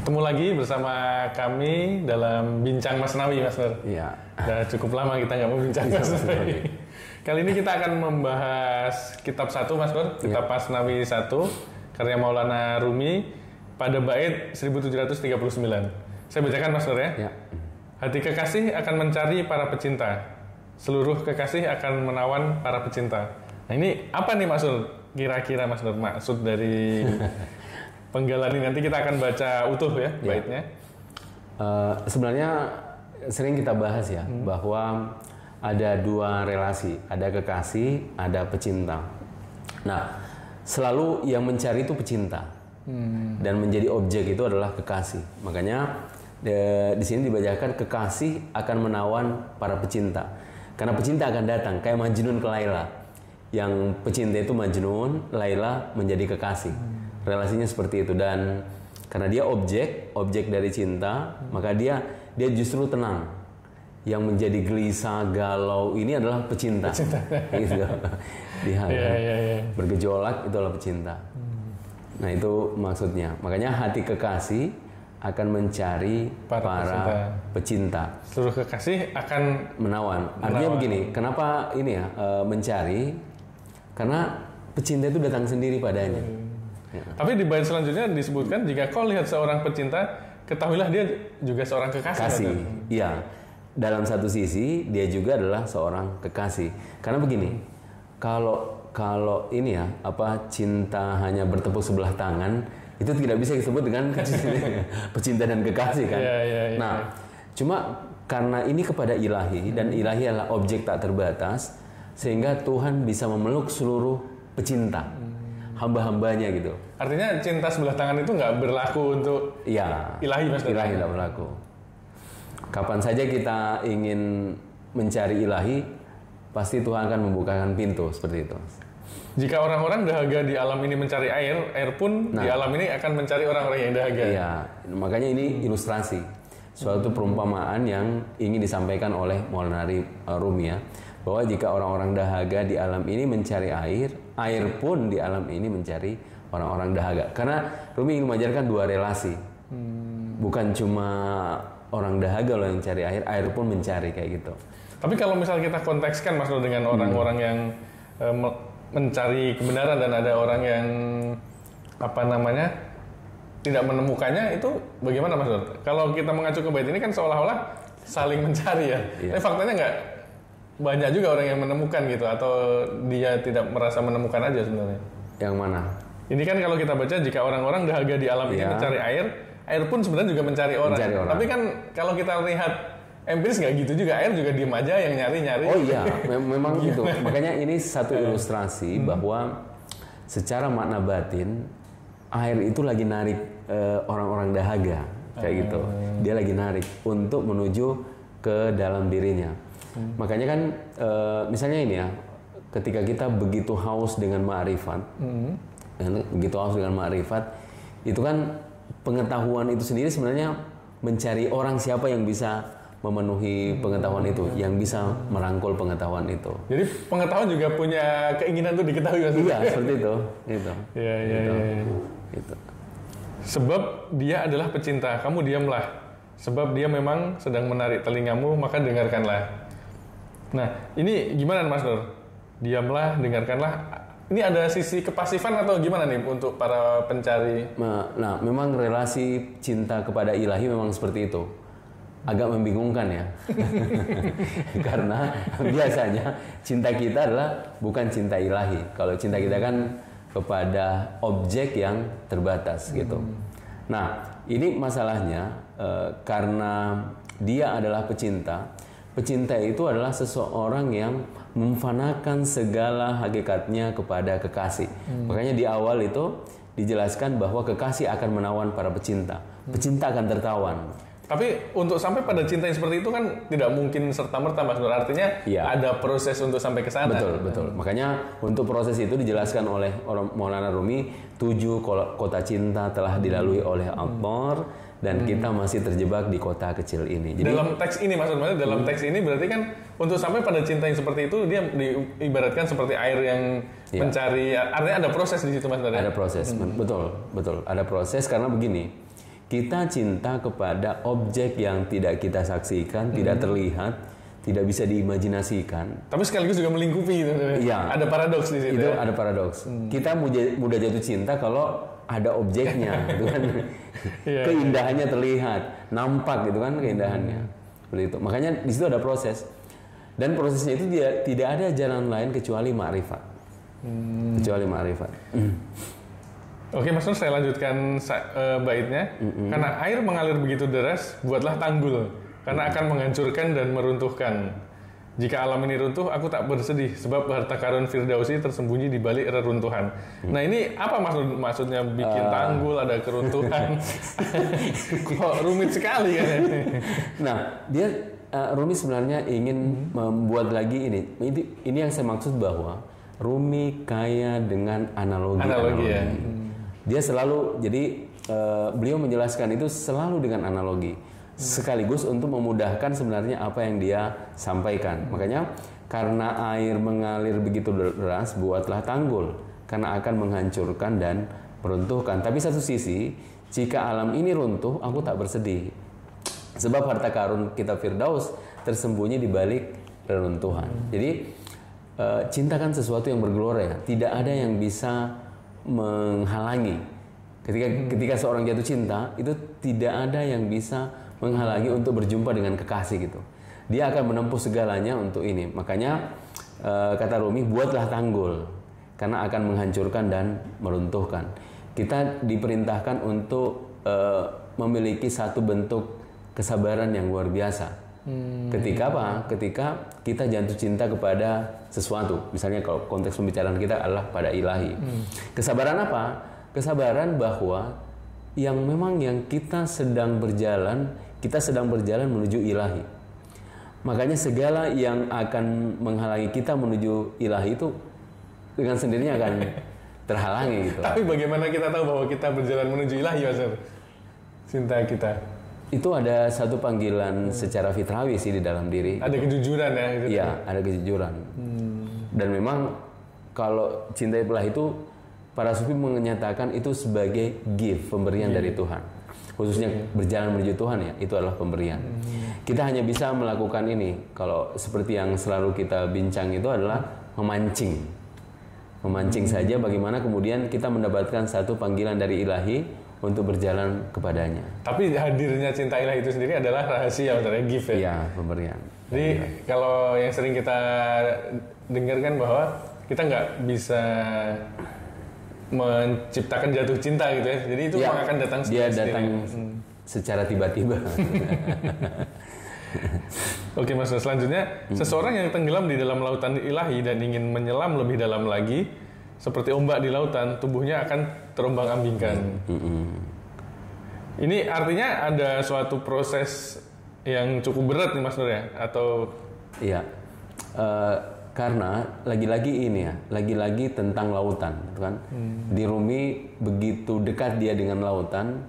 Ketemu lagi bersama kami dalam Bincang Masnawi, Mas Nur. Iya. Udah cukup lama kita nggak mau bincang Masnawi. Kali ini kita akan membahas kitab 1, Mas Nur. Kitab Masnawi 1, karya Maulana Rumi pada bait 1739. Saya bacakan, Mas Nur, ya. Ya. Hati kekasih akan mencari para pecinta. Seluruh kekasih akan menawan para pecinta. Nah, ini apa nih, Mas Nur? Kira-kira, Mas Nur, maksud dari penggalan ini? Nanti kita akan baca utuh ya baitnya. Sebenarnya sering kita bahas ya bahwa ada dua relasi, ada kekasih, ada pecinta. Nah, selalu yang mencari itu pecinta dan menjadi objek itu adalah kekasih. Makanya di sini dibacakan kekasih akan menawan para pecinta, karena pecinta akan datang kayak Majnun ke Laila. Yang pecinta itu Majnun, Laila menjadi kekasih. Relasinya seperti itu, dan karena dia objek dari cinta, maka dia justru tenang. Yang menjadi gelisah, galau ini adalah pecinta. Gitu. Dia bergejolak, itu adalah pecinta. Nah, itu maksudnya. Makanya hati kekasih akan mencari para pecinta. Seluruh kekasih akan menawan. Artinya begini, kenapa ini ya mencari? Karena pecinta itu datang sendiri padanya. Ya. Tapi di bait selanjutnya disebutkan, jika kau lihat seorang pecinta, ketahuilah dia juga seorang kekasih. Iya. Dalam satu sisi dia juga adalah seorang kekasih. Karena begini, kalau ini ya, cinta hanya bertepuk sebelah tangan, itu tidak bisa disebut dengan pecinta dan kekasih kan. Nah, cuma karena ini kepada ilahi, dan ilahi adalah objek tak terbatas, sehingga Tuhan bisa memeluk seluruh pecinta, hamba-hambanya gitu. Artinya cinta sebelah tangan itu nggak berlaku untuk ilahi, Mas? Ilahi tidak berlaku. Kapan saja kita ingin mencari ilahi, pasti Tuhan akan membukakan pintu seperti itu. Jika orang-orang dahaga di alam ini mencari air pun di alam ini akan mencari orang-orang yang dahaga. Iya, makanya ini ilustrasi, suatu perumpamaan yang ingin disampaikan oleh Maulana Rumi ya. Bahwa jika orang-orang dahaga di alam ini mencari air pun di alam ini mencari orang-orang dahaga. Karena Rumi ingin mengajarkan dua relasi. Bukan cuma orang dahaga loh yang cari air pun mencari, kayak gitu. Tapi kalau misal kita kontekskan, Mas, dengan orang-orang yang mencari kebenaran dan ada orang yang tidak menemukannya, itu bagaimana, Mas? Kalau kita mengacu ke bait ini kan seolah-olah saling mencari ya. Tapi faktanya nggak banyak juga orang yang menemukan gitu, atau dia tidak merasa menemukan aja sebenarnya. Yang mana? Ini kan kalau kita baca, jika orang-orang dahaga di alam ini mencari air pun sebenarnya juga mencari orang. Tapi kan kalau kita lihat empiris nggak gitu juga, air juga diem aja yang nyari-nyari. Oh iya, memang gitu. Makanya ini satu ilustrasi bahwa secara makna batin, air itu lagi narik orang-orang dahaga, kayak gitu. Dia lagi narik untuk menuju ke dalam dirinya. Makanya kan misalnya ini ya, ketika kita begitu haus dengan ma'rifat, itu kan pengetahuan itu sendiri sebenarnya mencari orang siapa yang bisa memenuhi pengetahuan itu, yang bisa merangkul pengetahuan itu. Jadi pengetahuan juga punya keinginan untuk diketahui. Iya, seperti itu. Iya. Gitu. Sebab dia adalah pecinta, kamu diamlah. Sebab dia memang sedang menarik telingamu, maka dengarkanlah. Nah, ini gimana, Mas Nur? Diamlah, dengarkanlah. Ini ada sisi kepasifan atau gimana nih untuk para pencari? Nah, memang relasi cinta kepada ilahi memang seperti itu. Agak membingungkan ya. Karena biasanya cinta kita adalah bukan cinta ilahi. Kalau cinta kita kan kepada objek yang terbatas gitu. Nah, ini masalahnya karena dia adalah pecinta. Pecinta itu adalah seseorang yang memfanakan segala hakikatnya kepada kekasih. Makanya di awal itu dijelaskan bahwa kekasih akan menawan para pecinta. Pecinta akan tertawan. Tapi untuk sampai pada cinta yang seperti itu kan tidak mungkin serta-merta, Mas Nur. Artinya ada proses untuk sampai ke sana. Betul. Makanya untuk proses itu dijelaskan oleh Maulana Rumi, 7 kota cinta telah dilalui oleh Atmar, dan kita masih terjebak di kota kecil ini. Jadi, dalam teks ini, maksudnya dalam teks ini berarti kan untuk sampai pada cinta yang seperti itu, dia diibaratkan seperti air yang mencari. Artinya ada proses di situ, Mas. Ada proses, betul. Ada proses karena begini. Kita cinta kepada objek yang tidak kita saksikan, tidak terlihat, tidak bisa diimajinasikan. Tapi sekaligus juga melingkupi gitu. Iya. Ada paradoks di situ. Itu ya? ada paradoks. Kita mudah jatuh cinta kalau ada objeknya, gitu kan. Iya. Keindahannya terlihat, nampak gitu kan keindahannya. Seperti itu. Makanya di situ ada proses. Dan prosesnya itu tidak ada jalan lain kecuali ma'rifat. Kecuali ma'rifat. Oke, Mas Nur, saya lanjutkan baitnya. Karena air mengalir begitu deras, buatlah tanggul. Karena akan menghancurkan dan meruntuhkan. Jika alam ini runtuh, aku tak bersedih, sebab harta karun Firdausi tersembunyi di balik reruntuhan. Nah, ini apa maksudnya bikin tanggul, ada keruntuhan? Kok rumit sekali kan? Nah, dia Rumi sebenarnya ingin membuat lagi ini. Ini yang saya maksud bahwa Rumi kaya dengan analogi. Ya. Dia selalu, jadi beliau menjelaskan itu selalu dengan analogi, sekaligus untuk memudahkan sebenarnya apa yang dia sampaikan. Makanya karena air mengalir begitu deras, buatlah tanggul, karena akan menghancurkan dan meruntuhkan. Tapi satu sisi, jika alam ini runtuh, aku tak bersedih, sebab harta karun kita Firdaus tersembunyi di balik reruntuhan. Jadi cintakan sesuatu yang bergelora, tidak ada yang bisa menghalangi. Ketika seorang jatuh cinta, itu tidak ada yang bisa menghalangi untuk berjumpa dengan kekasih gitu. Dia akan menempuh segalanya untuk ini. Makanya kata Rumi, buatlah tanggul, karena akan menghancurkan dan meruntuhkan. Kita diperintahkan untuk memiliki satu bentuk kesabaran yang luar biasa. Ketika apa? Ketika kita jatuh cinta kepada sesuatu. Misalnya kalau konteks pembicaraan kita adalah pada ilahi. Kesabaran apa? Kesabaran bahwa yang kita sedang berjalan menuju ilahi. Makanya segala yang akan menghalangi kita menuju ilahi itu dengan sendirinya akan terhalangi gitu. Tapi bagaimana kita tahu bahwa kita berjalan menuju ilahi, Mas? Cinta kita. Itu ada satu panggilan secara fitrawi sih di dalam diri. Ada kejujuran ya? Gitu. Iya, ada kejujuran. Dan memang kalau cinta ilahi itu, para sufi menyatakan itu sebagai gift, pemberian dari Tuhan. Khususnya berjalan menuju Tuhan ya, itu adalah pemberian. Kita hanya bisa melakukan ini, kalau seperti yang selalu kita bincang itu adalah memancing. Memancing saja bagaimana kemudian kita mendapatkan satu panggilan dari ilahi untuk berjalan kepadanya. Tapi hadirnya cinta ilahi itu sendiri adalah rahasia, maksudnya gift ya? Iya, pemberian. Jadi kalau yang sering kita dengarkan bahwa kita nggak bisa menciptakan jatuh cinta gitu ya. Jadi itu ya, akan datang dia datang secara tiba-tiba. Oke, Mas, selanjutnya seseorang yang tenggelam di dalam lautan ilahi dan ingin menyelam lebih dalam lagi, seperti ombak di lautan, tubuhnya akan terombang-ambingkan. Ini artinya ada suatu proses yang cukup berat nih, Mas Nur ya? Atau? Iya, karena lagi-lagi tentang lautan, kan? Di Rumi begitu dekat dia dengan lautan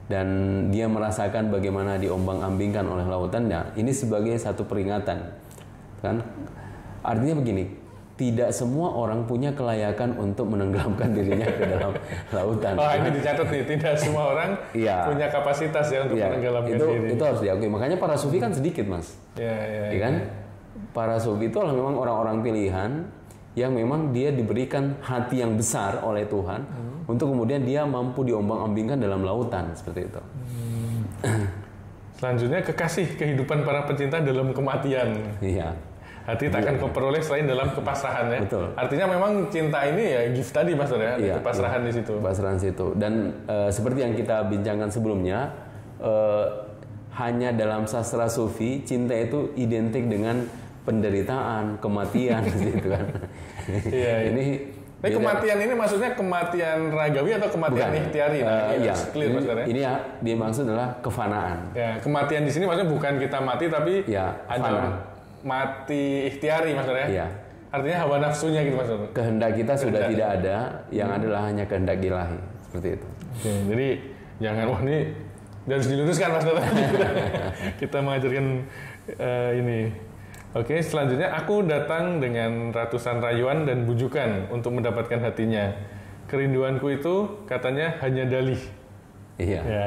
dan dia merasakan bagaimana diombang-ambingkan oleh lautan. Nah, ini sebagai satu peringatan, kan? Artinya begini. Tidak semua orang punya kelayakan untuk menenggelamkan dirinya ke dalam lautan. Oh, ini dicatat nih, tidak semua orang punya kapasitas ya untuk menenggelamkan diri. Itu harus diakui. Makanya para sufi kan sedikit, Mas. Iya kan? Para sufi itu adalah memang orang-orang pilihan yang memang dia diberikan hati yang besar oleh Tuhan untuk kemudian dia mampu diombang-ambingkan dalam lautan seperti itu. Selanjutnya, kekasih kehidupan para pecinta dalam kematian. Iya. Hati tak akan keperoleh selain dalam kepasrahan ya. Betul. Artinya memang cinta ini ya gift tadi, Mas ya, iya, kepasrahan di situ. Kepasrahan situ. Dan seperti yang kita bincangkan sebelumnya, hanya dalam sastra sufi cinta itu identik dengan penderitaan, kematian gitu kan. Iya. Ini tapi kematian ini maksudnya kematian ragawi atau kematian ikhtiari? Clear, Mas, ini ya dia maksud adalah kefanaan. Ya, kematian di sini maksudnya bukan kita mati tapi ya, ada mati ikhtiari, Mas ya. Iya. Artinya hawa nafsunya gitu, Mas. Kehendak kita sudah tidak ada, yang adalah hanya kehendak ilahi, seperti itu. Oke, jadi jangan ini harus diluruskan, Mas. Kita mengajarkan ini. Oke, selanjutnya aku datang dengan ratusan rayuan dan bujukan untuk mendapatkan hatinya. Kerinduanku itu katanya hanya dalih. Iya. Ya.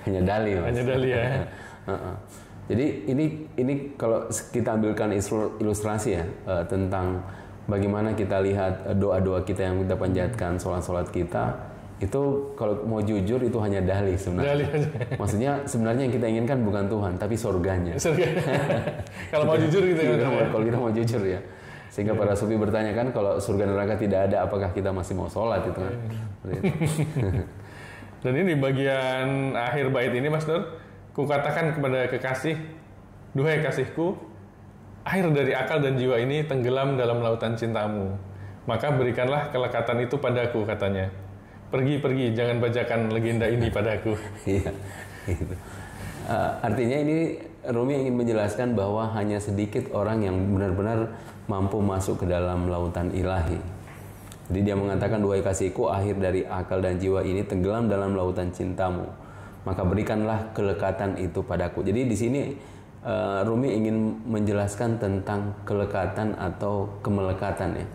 Hanya dalih. Mas. Hanya dalih ya. Jadi ini kalau kita ambilkan ilustrasi ya tentang bagaimana kita lihat doa-doa kita yang kita panjatkan, sholat-sholat kita itu kalau mau jujur itu hanya dalih sebenarnya. Dalih aja. Maksudnya sebenarnya yang kita inginkan bukan Tuhan tapi surganya. Kalau mau jujur gitu ya. Kalau kita mau jujur ya. Sehingga para sufi bertanya kan kalau surga neraka tidak ada apakah kita masih mau sholat itu kan. Dan ini di bagian akhir bait ini Mas Nur, kukatakan kepada kekasih, duhai kasihku, air dari akal dan jiwa ini tenggelam dalam lautan cintamu. Maka berikanlah kelekatan itu padaku, katanya. Pergi, jangan bacakan legenda ini padaku. Iya, gitu. Artinya ini Rumi ingin menjelaskan bahwa hanya sedikit orang yang benar-benar mampu masuk ke dalam lautan ilahi. Jadi dia mengatakan, duhai kasihku, akhir dari akal dan jiwa ini tenggelam dalam lautan cintamu. Maka berikanlah kelekatan itu padaku. Jadi di sini Rumi ingin menjelaskan tentang kelekatan atau kemelekatan ya.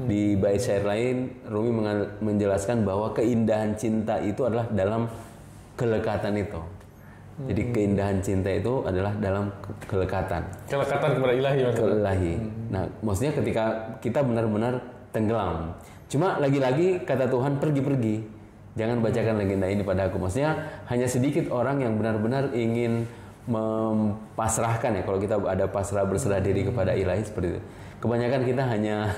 Di bait syair lain Rumi menjelaskan bahwa keindahan cinta itu adalah dalam kelekatan itu. Jadi keindahan cinta itu adalah dalam kelekatan. Kelekatan kepada ilahi. Ke ilahi. Nah, maksudnya ketika kita benar-benar tenggelam. Cuma lagi-lagi kata Tuhan, pergi. Jangan bacakan legenda ini padaku. Maksudnya hanya sedikit orang yang benar-benar ingin mempasrahkan ya. Kalau kita ada pasrah berserah diri kepada ilahi seperti itu. Kebanyakan kita hanya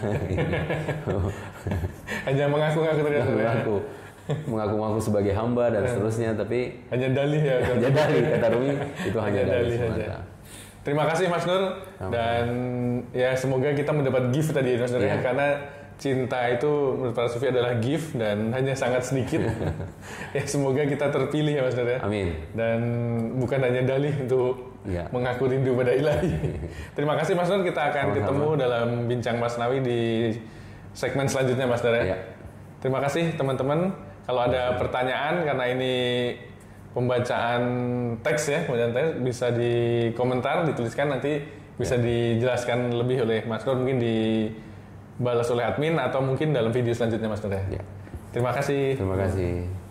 mengaku sebagai hamba dan seterusnya, tapi hanya dalih ya. Hanya dalih, kata Rumi, itu hanya dalih semata. Terima kasih Mas Nur, dan ya semoga kita mendapat gift tadi Mas Nur ya, karena cinta itu menurut para sufi adalah gift dan hanya sangat sedikit. Ya semoga kita terpilih ya Mas Nur ya. Amin. Dan bukan hanya dalih untuk mengaku rindu pada ilahi. Terima kasih Mas Nur, kita akan ketemu dalam Bincang Masnawi di segmen selanjutnya Mas Nur ya. Terima kasih teman-teman. Kalau ada pertanyaan karena ini pembacaan teks ya, bisa di komentar dituliskan, nanti bisa dijelaskan lebih oleh Mas Nur, mungkin dibalas oleh admin atau mungkin dalam video selanjutnya Mas Nur ya. Terima kasih. Terima kasih.